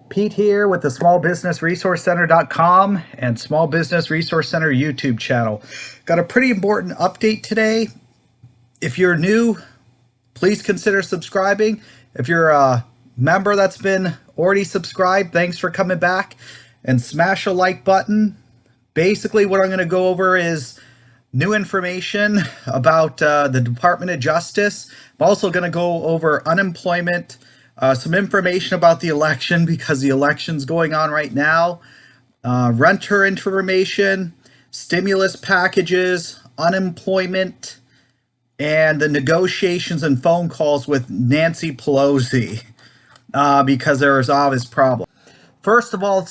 Pete here with the smallbusinessresourcecenter.com and Small Business Resource Center YouTube channel. Got a pretty important update today. If you're new, please consider subscribing. If you're a member that's been already subscribed, thanks for coming back, and smash a like button. Basically, what I'm going to go over is new information about the Department of Justice. I'm also going to go over unemployment, some information about the election because the election's going on right now, renter information, stimulus packages, unemployment, and the negotiations and phone calls with Nancy Pelosi because there is obvious problems. First of all,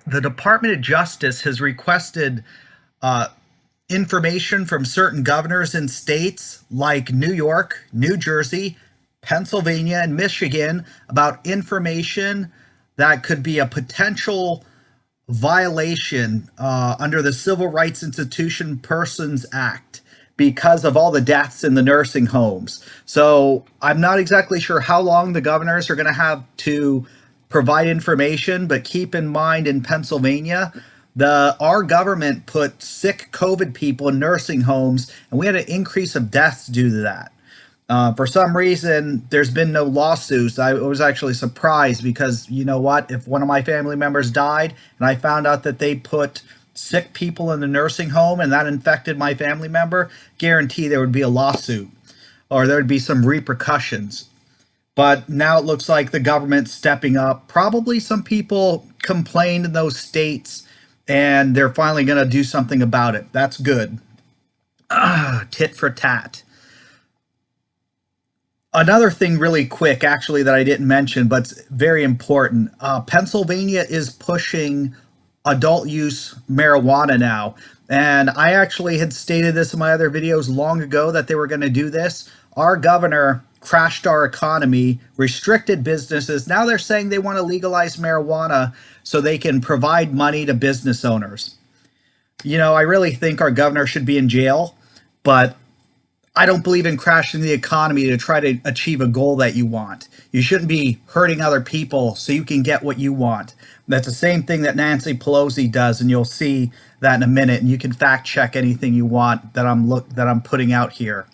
the Department of Justice has requested information from certain governors in states like New York, New Jersey, Pennsylvania, and Michigan about information that could be a potential violation under the Civil Rights Institution Persons Act because of all the deaths in the nursing homes. So I'm not exactly sure how long the governors are going to have to provide information, but keep in mind in Pennsylvania, our government put sick COVID people in nursing homes, and we had an increase of deaths due to that. For some reason, there's been no lawsuits. I was actually surprised because, you know what, if one of my family members died and I found out that they put sick people in the nursing home and that infected my family member, guarantee there would be a lawsuit or there would be some repercussions. But now it looks like the government's stepping up. Probably some people complained in those states and they're finally going to do something about it. That's good. Tit for tat. Another thing really quick, actually, that I didn't mention, but it's very important. Pennsylvania is pushing adult use marijuana now. And I actually had stated this in my other videos long ago that they were going to do this. Our governor crashed our economy, restricted businesses. Now they're saying they want to legalize marijuana so they can provide money to business owners. You know, I really think our governor should be in jail, but I don't believe in crashing the economy to try to achieve a goal that you want. You shouldn't be hurting other people so you can get what you want. That's the same thing that Nancy Pelosi does, and you'll see that in a minute, and you can fact check anything you want that I'm putting out here.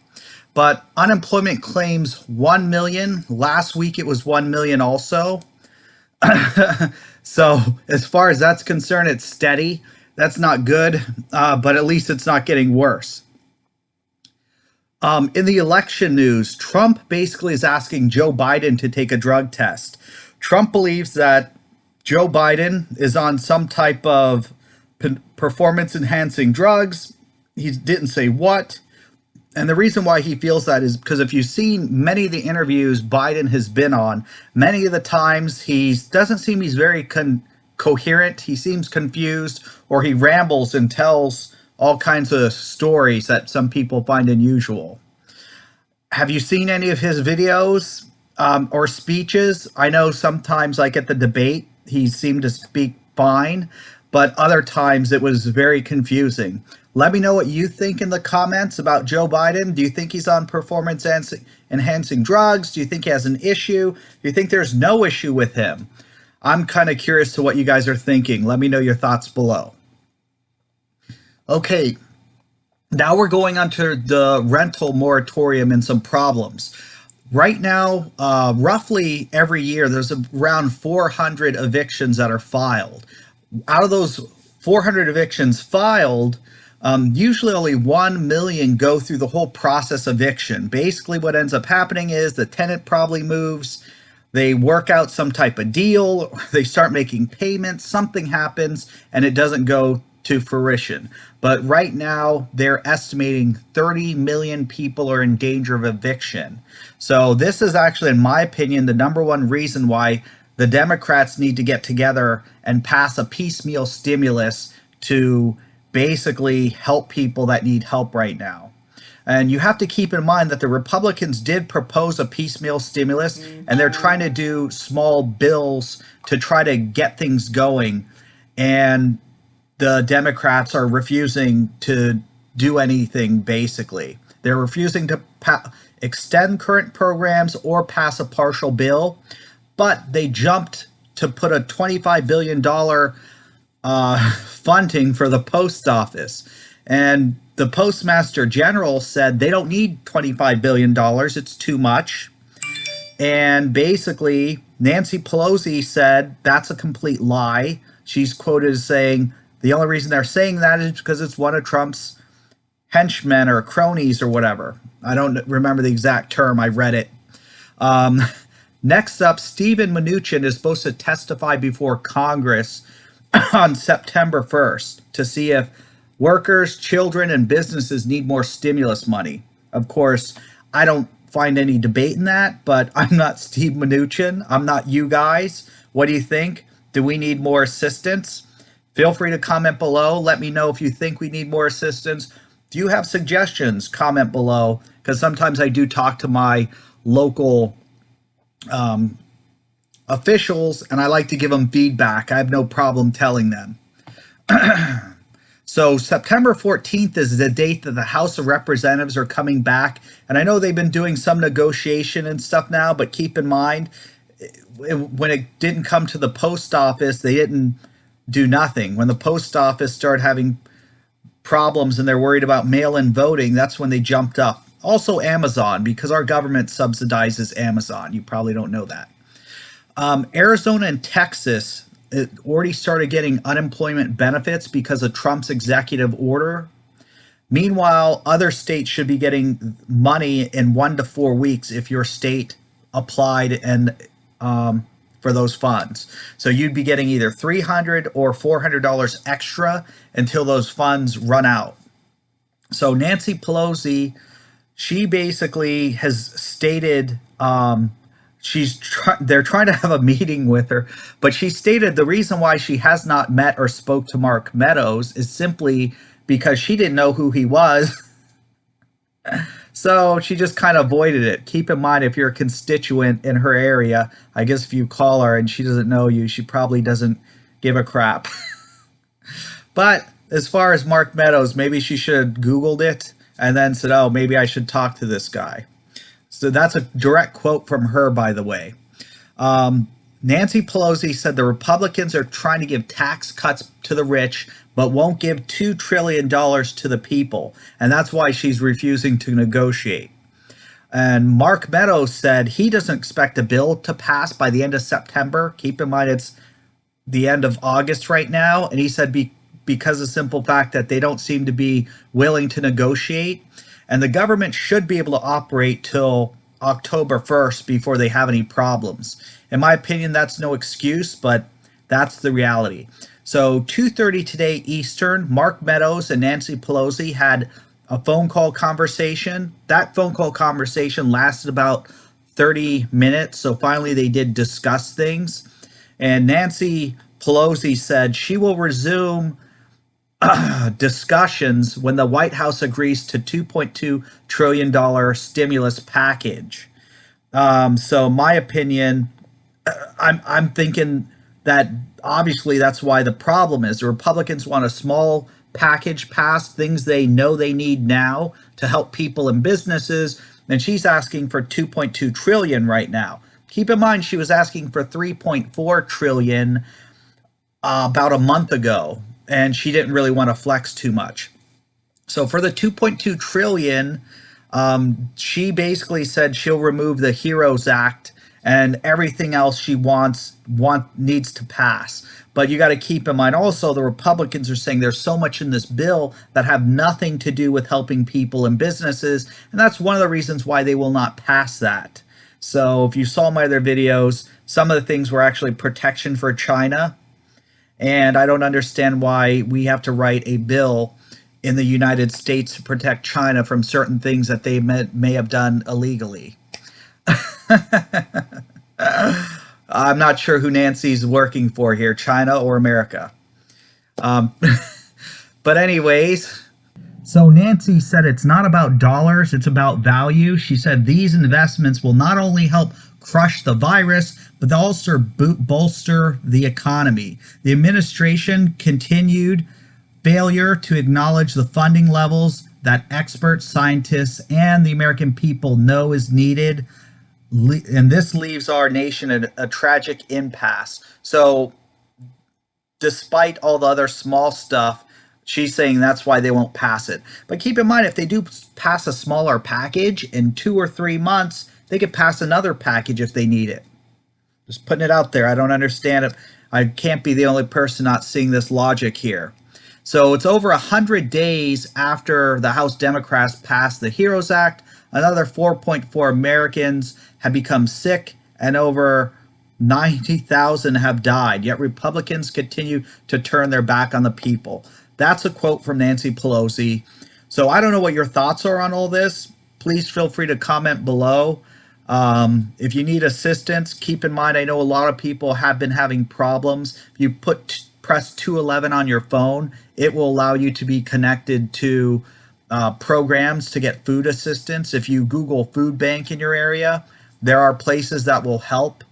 But unemployment claims 1 million. Last week it was 1 million also. So as far as that's concerned, it's steady. That's not good, but at least it's not getting worse. In the election news, Trump basically is asking Joe Biden to take a drug test. Trump believes that Joe Biden is on some type of performance-enhancing drugs. He didn't say what. And the reason why he feels that is because if you've seen many of the interviews Biden has been on, many of the times he doesn't seem he's very coherent. He seems confused, or he rambles and tells all kinds of stories that some people find unusual. Have you seen any of his videos or speeches? I know sometimes, like at the debate, he seemed to speak fine, but other times it was very confusing. Let me know what you think in the comments about Joe Biden. Do you think he's on performance-enhancing drugs? Do you think he has an issue? Do you think there's no issue with him? I'm kind of curious to what you guys are thinking. Let me know your thoughts below. Okay, now we're going on to the rental moratorium and some problems. Right now, roughly every year, there's around 400 evictions that are filed. Out of those 400 evictions filed, usually only 1 million go through the whole process of eviction. Basically, what ends up happening is the tenant probably moves, they work out some type of deal, they start making payments, something happens, and it doesn't go to fruition. But right now, they're estimating 30 million people are in danger of eviction. So this is actually, in my opinion, the number one reason why the Democrats need to get together and pass a piecemeal stimulus to basically help people that need help right now. And you have to keep in mind that the Republicans did propose a piecemeal stimulus, and they're trying to do small bills to try to get things going. And the Democrats are refusing to do anything, basically. They're refusing to extend current programs or pass a partial bill, but they jumped to put a $25 billion funding for the post office. And the Postmaster General said they don't need $25 billion. It's too much. And basically, Nancy Pelosi said that's a complete lie. She's quoted as saying the only reason they're saying that is because it's one of Trump's henchmen or cronies or whatever. I don't remember the exact term. I read it. Next up, Steven Mnuchin is supposed to testify before Congress on September 1st to see if workers, children, and businesses need more stimulus money. Of course, I don't find any debate in that, but I'm not Steve Mnuchin. I'm not you guys. What do you think? Do we need more assistance? Feel free to comment below. Let me know if you think we need more assistance. Do you have suggestions? Comment below, because sometimes I do talk to my local officials, and I like to give them feedback. I have no problem telling them. So September 14th is the date that the House of Representatives are coming back. And I know they've been doing some negotiation and stuff now, but keep in mind, when it didn't come to the post office, they didn't do nothing. When the post office started having problems and they're worried about mail-in voting, that's when they jumped up. Also Amazon, because our government subsidizes Amazon. You probably don't know that. Arizona and Texas already started getting unemployment benefits because of Trump's executive order. Meanwhile, other states should be getting money in 1 to 4 weeks if your state applied and for those funds. So you'd be getting either $300 or $400 extra until those funds run out. So Nancy Pelosi, she basically has stated they're trying to have a meeting with her, but she stated the reason why she has not met or spoke to Mark Meadows is simply because she didn't know who he was. So she just kind of avoided it. Keep in mind, if you're a constituent in her area, I guess if you call her and she doesn't know you, she probably doesn't give a crap. But as far as Mark Meadows, maybe she should have Googled it and then said, oh, maybe I should talk to this guy. So that's a direct quote from her, by the way. Nancy Pelosi said the Republicans are trying to give tax cuts to the rich, but won't give $2 trillion to the people. And that's why she's refusing to negotiate. And Mark Meadows said he doesn't expect a bill to pass by the end of September. Keep in mind, it's the end of August right now. And he said because of the simple fact that they don't seem to be willing to negotiate. And the government should be able to operate till October 1st before they have any problems. In my opinion, that's no excuse, but that's the reality. So 2:30 today Eastern, Mark Meadows and Nancy Pelosi had a phone call conversation. That phone call conversation lasted about 30 minutes. So finally they did discuss things. And Nancy Pelosi said she will resume discussions when the White House agrees to $2.2 trillion stimulus package. So my opinion, I'm thinking that obviously that's why the problem is the Republicans want a small package passed, things they know they need now to help people and businesses, and she's asking for 2.2 trillion right now. Keep in mind she was asking for 3.4 trillion about a month ago, and she didn't really want to flex too much. So for the 2.2 trillion, she basically said she'll remove the HEROES Act and everything else she needs to pass. But you got to keep in mind also the Republicans are saying there's so much in this bill that have nothing to do with helping people and businesses, and that's one of the reasons why they will not pass that. So if you saw my other videos, some of the things were actually protection for China. And I don't understand why we have to write a bill in the United States to protect China from certain things that they may have done illegally. I'm not sure who Nancy's working for here, China or America. But anyways, so Nancy said it's not about dollars, it's about value. She said these investments will not only help crush the virus, but they'll also bolster the economy. The administration continued failure to acknowledge the funding levels that experts, scientists, and the American people know is needed And this leaves our nation at a tragic impasse. So, despite all the other small stuff, she's saying that's why they won't pass it. But keep in mind, if they do pass a smaller package in 2 or 3 months, they could pass another package if they need it. Just putting it out there. I don't understand it. I can't be the only person not seeing this logic here. So it's over 100 days after the House Democrats passed the HEROES Act. Another 4.4 Americans have become sick, and over 90,000 have died. Yet Republicans continue to turn their back on the people. That's a quote from Nancy Pelosi. So I don't know what your thoughts are on all this. Please feel free to comment below. If you need assistance, keep in mind I know a lot of people have been having problems. If you press 211 on your phone, it will allow you to be connected to programs to get food assistance. If you Google food bank in your area, there are places that will help.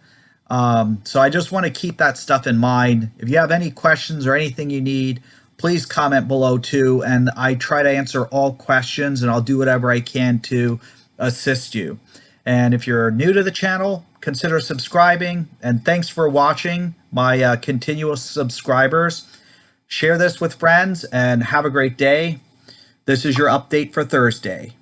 So I just want to keep that stuff in mind. If you have any questions or anything you need, please comment below too. And I try to answer all questions, and I'll do whatever I can to assist you. And if you're new to the channel, consider subscribing. And thanks for watching, my continuous subscribers. Share this with friends and have a great day. This is your update for Thursday.